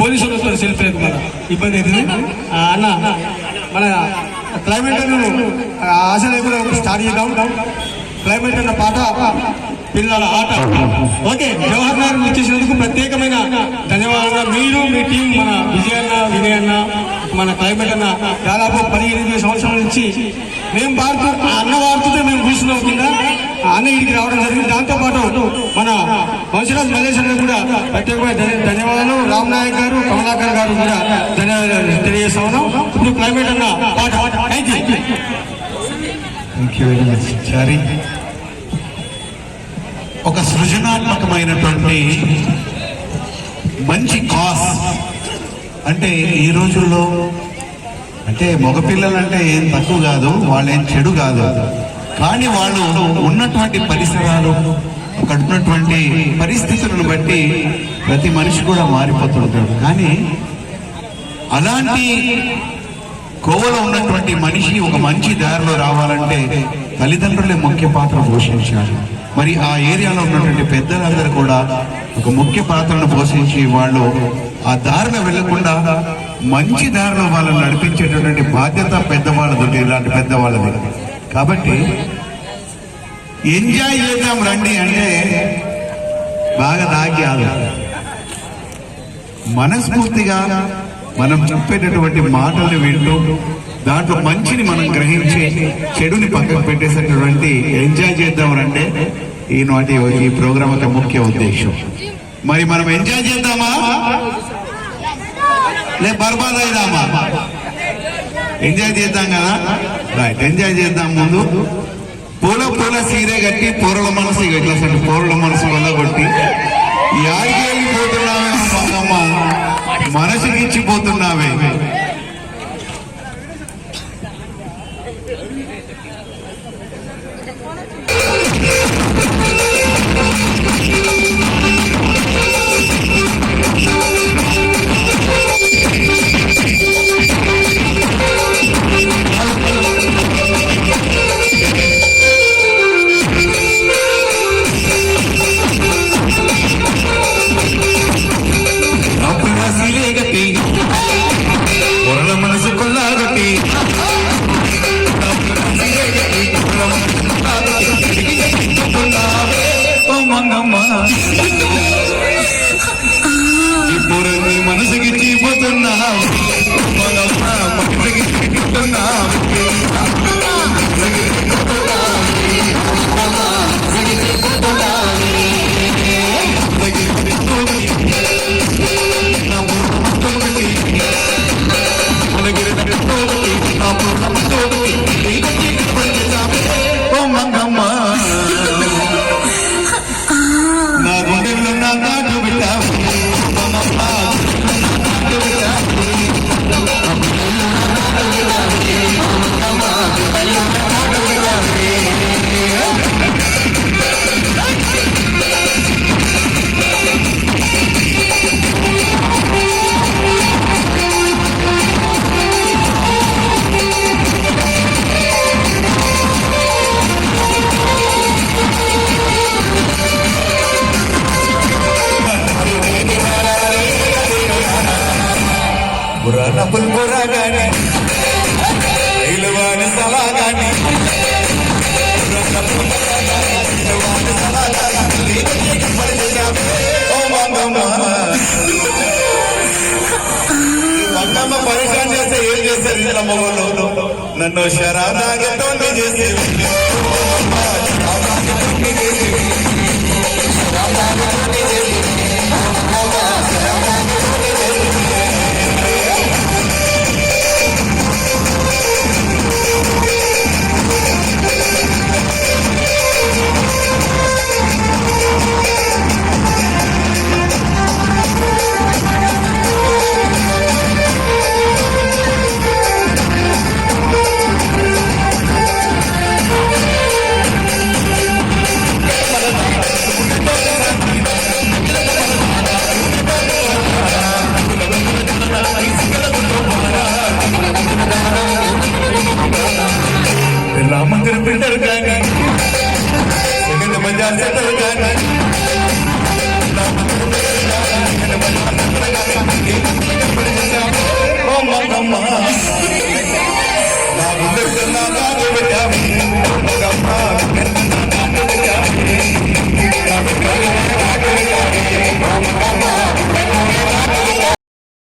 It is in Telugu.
పోలీసులు వస్తారు సెల్ఫ్ లేదు మన ఇబ్బంది అవుతుంది అన్న. మన క్లైమేట్ ఆశ లేకుండా స్టార్ట్ చేద్దాం. క్లైమేట్ అన్న పాట పిల్లల ఆట. ఓకే, జవహర్ నగర్ వచ్చేసినందుకు ప్రత్యేకమైన ధన్యవాదాలు. మీరు మీ టీం, మన విజయ్ అన్న, వినయ్ అన్న, మన క్లైమేట్ అన్న దాదాపు 15-20 సంవత్సరాల నుంచి మేము వాడుతూ అన్న వాడుతుంటే మేము కూర్చున్నాం కింద. అన్న ఇంటికి రావడం జరిగింది. దాంతోపాటు మన వంశరాజ్ మల్లేష్ అన్న కూడా ప్రత్యేకమైన ధన్యవాదాలు. రామ్ నాయక్ గారు, కమలాకర్ గారు కూడా ధన్యవాదాలు తెలియజేస్తా ఉన్నాం. ఇప్పుడు క్లైమేట్ అన్న పాట. థ్యాంక్ యూ వెరీ మచ్ చారి. ఒక సృజనాత్మకమైనటువంటి మంచి కాస్ అంటే ఈ రోజుల్లో అంటే మగపిల్లలంటే ఏం తక్కువ కాదు, వాళ్ళేం చెడు కాదు. కానీ వాళ్ళు ఉన్నటువంటి పరిసరాలు, అక్కడ ఉన్నటువంటి పరిస్థితులను బట్టి ప్రతి మనిషి కూడా మారిపోతుంటాడు. కానీ అలాంటి కోవలో ఉన్నటువంటి మనిషి ఒక మంచి దారిలో రావాలంటే తల్లిదండ్రులే ముఖ్య పాత్ర పోషించాలి. మరి ఆ ఏరియాలో ఉన్నటువంటి పెద్దలందరూ కూడా ఒక ముఖ్య పాత్రను పోషించి వాళ్ళు ఆ దారిలో వెళ్లకుండా మంచి దారిలో వాళ్ళని నడిపించేటటువంటి బాధ్యత పెద్దవాళ్ళది, ఇలాంటి పెద్దవాళ్ళది. కాబట్టి ఎంజాయ్ చేద్దాం రండి అంటే బాగా తాగి మనస్ఫూర్తిగా మనం చెప్పేటటువంటి మాటల్ని వింటూ దాంట్లో మంచిని మనం గ్రహించి చెడుని పక్కకు పెట్టేసేటటువంటి ఎంజాయ్ చేద్దాం రండి ఈనాటి ఈ ప్రోగ్రాం యొక్క ముఖ్య ఉద్దేశం. మరి మనం ఎంజాయ్ చేద్దామా లే బర్బాద్ అయిదామా? ఎంజాయ్ చేద్దాం కదా, రైట్, ఎంజాయ్ చేద్దాం. ముందు పూల సీరే కట్టి పూరల మనసు ఇట్లా పూరల మనసు వల్ల కొట్టి యాడికి వెళ్ళిపోతున్నావే అమ్మ, మనసుకి ఇచ్చిపోతున్నావే. మనసుకి చీపోతున్నావు, మనసుకి చీపోతున్నావు. నా గుండెల్లో నా నాటు పెట్టావు. పుల్పురాగాని ఇలువాని సలాగాని అన్నమ్మ పరిశాన్ చేస్తే ఏం చేస్తారు ఇంట్లో మొగలు? నన్ను శరాదాగతో చేసి రామందిర బిడ్డలు కానీ సెకండ్ బజార్ సెంటర్ కానీ మంగమ్మ నా గుండె నా కాదు పెట్టాము మంగమ్మ నా